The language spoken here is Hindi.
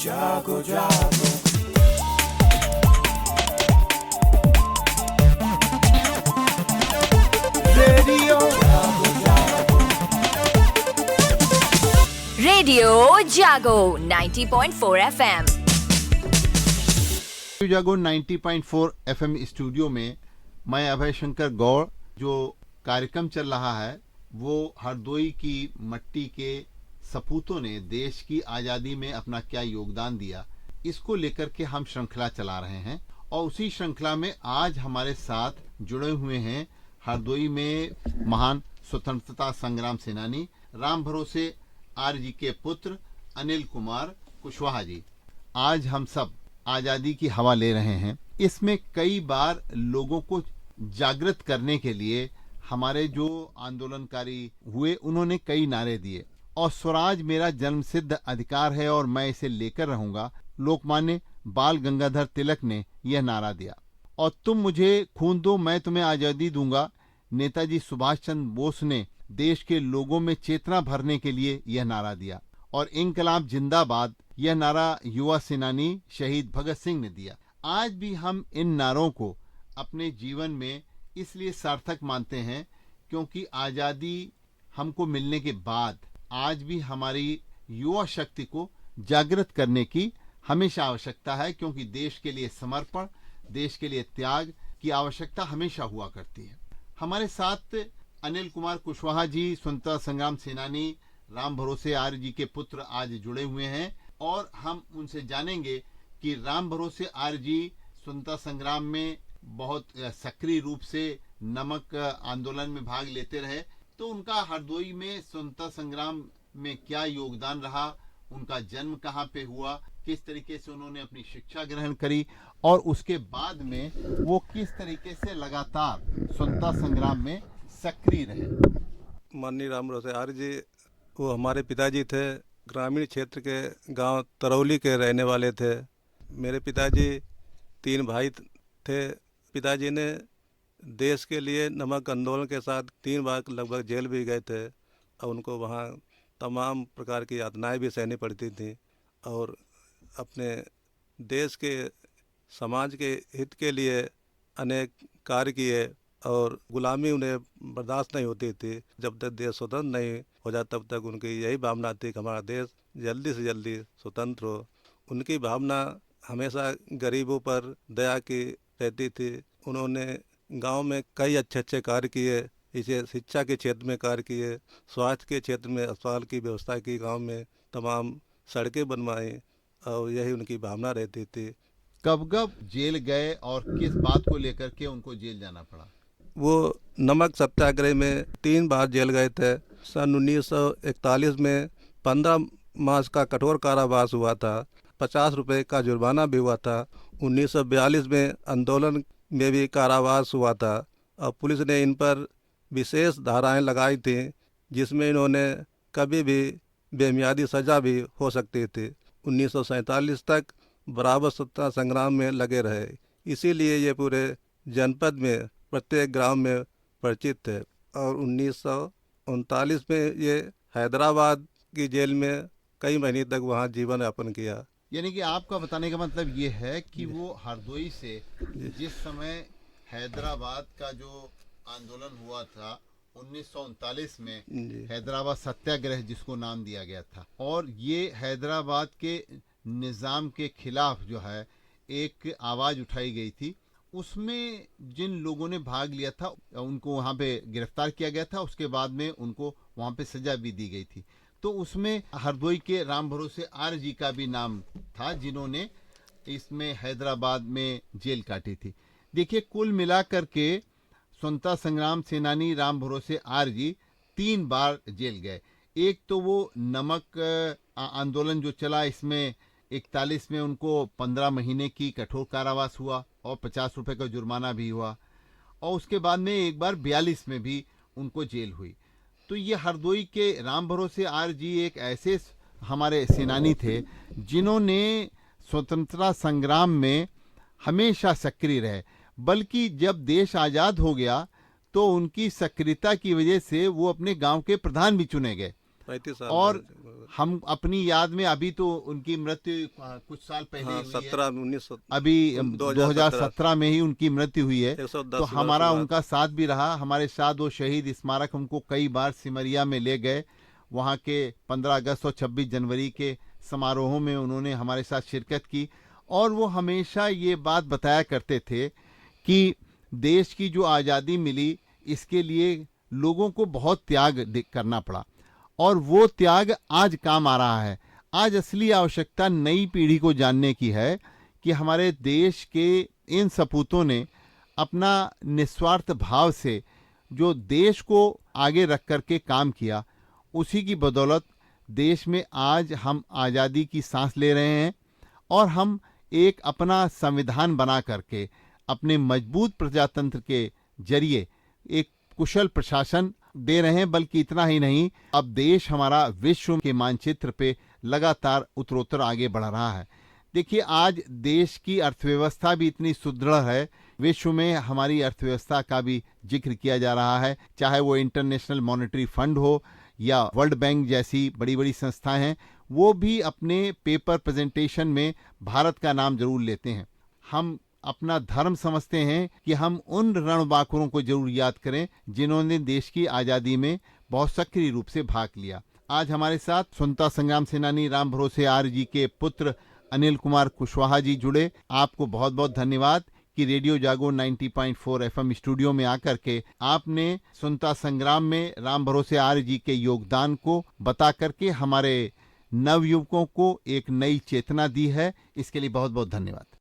जागो जागो रेडियो जागो जागो रेडियो जागो 90.4 FM। जागो 90.4 FM स्टूडियो में मैं अभय शंकर गौड़। जो कार्यक्रम चल रहा है वो हरदोई की मट्टी के सपूतों ने देश की आज़ादी में अपना क्या योगदान दिया, इसको लेकर के हम श्रृंखला चला रहे हैं। और उसी श्रृंखला में आज हमारे साथ जुड़े हुए हैं हरदोई में महान स्वतंत्रता संग्राम सेनानी राम भरोसे आर्य के पुत्र अनिल कुमार कुशवाहा जी। आज हम सब आज़ादी की हवा ले रहे हैं। इसमें कई बार लोगों को जागृत करने के लिए हमारे जो आंदोलनकारी हुए उन्होंने कई नारे दिए और स्वराज मेरा जन्मसिद्ध अधिकार है और मैं इसे लेकर रहूंगा। लोकमान्य बाल गंगाधर तिलक ने यह नारा दिया। और तुम मुझे खून दो मैं तुम्हें आज़ादी दूंगा, नेताजी सुभाष चंद्र बोस ने देश के लोगों में चेतना भरने के लिए यह नारा दिया। और इंकलाब जिंदाबाद यह नारा युवा सेनानी शहीद भगत सिंह ने दिया। आज भी हम इन नारों को अपने जीवन में इसलिए सार्थक मानते हैं क्योंकि आज़ादी हमको मिलने के बाद आज भी हमारी युवा शक्ति को जागृत करने की हमेशा आवश्यकता है, क्योंकि देश के लिए समर्पण, देश के लिए त्याग की आवश्यकता हमेशा हुआ करती है। हमारे साथ अनिल कुमार कुशवाहा जी, स्वतंत्रता संग्राम सेनानी राम भरोसे आर्य जी के पुत्र, आज जुड़े हुए हैं और हम उनसे जानेंगे कि राम भरोसे आर्य जी स्वतंत्रता संग्राम में बहुत सक्रिय रूप से नमक आंदोलन में भाग लेते रहे, तो उनका हरदोई में स्वतंत्रता संग्राम में क्या योगदान रहा, उनका जन्म कहाँ पे हुआ, किस तरीके से उन्होंने अपनी शिक्षा ग्रहण करी और उसके बाद में वो किस तरीके से लगातार स्वतंत्रता संग्राम में सक्रिय रहे। माननीय राम भरोसे आर्य जी वो हमारे पिताजी थे। ग्रामीण क्षेत्र के गांव तरौली के रहने वाले थे। मेरे पिताजी 3 भाई थे। पिताजी ने देश के लिए नमक आंदोलन के साथ 3 बार लगभग जेल भी गए थे और उनको वहाँ तमाम प्रकार की यातनाएं भी सहनी पड़ती थी और अपने देश के समाज के हित के लिए अनेक कार्य किए और गुलामी उन्हें बर्दाश्त नहीं होती थी। जब तक देश स्वतंत्र नहीं हो जाता तब तक उनकी यही भावना थी कि हमारा देश जल्दी से जल्दी स्वतंत्र हो। उनकी भावना हमेशा गरीबों पर दया की रहती थी। उन्होंने गांव में कई अच्छे अच्छे कार्य किए, इसे शिक्षा के क्षेत्र में कार्य किए, स्वास्थ्य के क्षेत्र में अस्पताल की व्यवस्था की, गांव में तमाम सड़कें बनवाई और यही उनकी भावना रहती थी। कब कब जेल गए और किस बात को लेकर के उनको जेल जाना पड़ा? वो नमक सत्याग्रह में 3 बार जेल गए थे। सन 1941 में 15 मास का कठोर कारावास हुआ था, 50 रुपये का जुर्माना भी हुआ था। 1942 में आंदोलन में भी कारावास हुआ था और पुलिस ने इन पर विशेष धाराएं लगाई थी जिसमें इन्होंने कभी भी बेमियादी सज़ा भी हो सकती थी। 1947 तक बराबर स्वतंत्रता संग्राम में लगे रहे, इसीलिए ये पूरे जनपद में प्रत्येक ग्राम में परिचित थे। और 1939 में ये हैदराबाद की जेल में कई महीने तक वहाँ जीवन यापन किया। यानी कि आपका बताने का मतलब ये है कि वो हरदोई से जिस समय हैदराबाद का जो आंदोलन हुआ था 1939 में, हैदराबाद सत्याग्रह जिसको नाम दिया गया था, और ये हैदराबाद के निज़ाम के खिलाफ जो है एक आवाज़ उठाई गई थी, उसमें जिन लोगों ने भाग लिया था उनको वहाँ पे गिरफ्तार किया गया था। उसके बाद में उनको वहाँ पे सजा भी दी गई थी। तो उसमें हरदोई के राम भरोसे आर्य जी का भी नाम था जिन्होंने इसमें हैदराबाद में जेल काटी थी। देखिए, कुल मिलाकर के स्वतंत्रता संग्राम सेनानी राम भरोसे आर्य जी 3 बार जेल गए। एक तो वो नमक आंदोलन जो चला, इसमें 41 में उनको 15 महीने की कठोर कारावास हुआ और 50 रुपए का जुर्माना भी हुआ। और उसके बाद में एक बार 42 में भी उनको जेल हुई। तो ये हरदोई के राम भरोसे आर्य जी एक ऐसे हमारे सेनानी थे जिन्होंने स्वतंत्रता संग्राम में हमेशा सक्रिय रहे, बल्कि जब देश आज़ाद हो गया तो उनकी सक्रियता की वजह से वो अपने गांव के प्रधान भी चुने गए 35 साल और में। हम अपनी याद में अभी तो उनकी मृत्यु कुछ साल पहले हाँ, ही हुई है। 19 अभी 2017 2017 में ही उनकी मृत्यु हुई है। 110 तो हमारा वर्ष उनका साथ भी रहा, हमारे साथ वो शहीद स्मारक हमको कई बार सिमरिया में ले गए। वहाँ के 15 अगस्त और 26 जनवरी के समारोहों में उन्होंने हमारे साथ शिरकत की और वो हमेशा ये बात बताया करते थे कि देश की जो आज़ादी मिली इसके लिए लोगों को बहुत त्याग करना पड़ा और वो त्याग आज काम आ रहा है। आज असली आवश्यकता नई पीढ़ी को जानने की है कि हमारे देश के इन सपूतों ने अपना निस्वार्थ भाव से जो देश को आगे रख कर के काम किया, उसी की बदौलत देश में आज हम आज़ादी की सांस ले रहे हैं और हम एक अपना संविधान बना करके अपने मजबूत प्रजातंत्र के जरिए एक कुशल प्रशासन दे रहे हैं। बल्कि इतना ही नहीं, अब देश हमारा विश्व के मानचित्र पे लगातार उत्तरोत्तर आगे बढ़ रहा है। देखिए, आज देश की अर्थव्यवस्था भी इतनी सुदृढ़ है, विश्व में हमारी अर्थव्यवस्था का भी जिक्र किया जा रहा है, चाहे वो इंटरनेशनल मॉनेटरी फंड हो या वर्ल्ड बैंक जैसी बड़ी बड़ी संस्थाएं हैं, वो भी अपने पेपर प्रेजेंटेशन में भारत का नाम जरूर लेते हैं। हम अपना धर्म समझते हैं कि हम उन रणबांकुरों को जरूर याद करें जिन्होंने देश की आज़ादी में बहुत सक्रिय रूप से भाग लिया। आज हमारे साथ स्वतंत्रता संग्राम सेनानी राम भरोसे आर्य जी के पुत्र अनिल कुमार कुशवाहा जी जुड़े। आपको बहुत बहुत धन्यवाद कि रेडियो जागो 90.4 एफएम स्टूडियो में आकर के आपने स्वतंत्रता संग्राम में राम भरोसे आर्य जी के योगदान को बता करके हमारे नवयुवकों को एक नई चेतना दी है। इसके लिए बहुत बहुत धन्यवाद।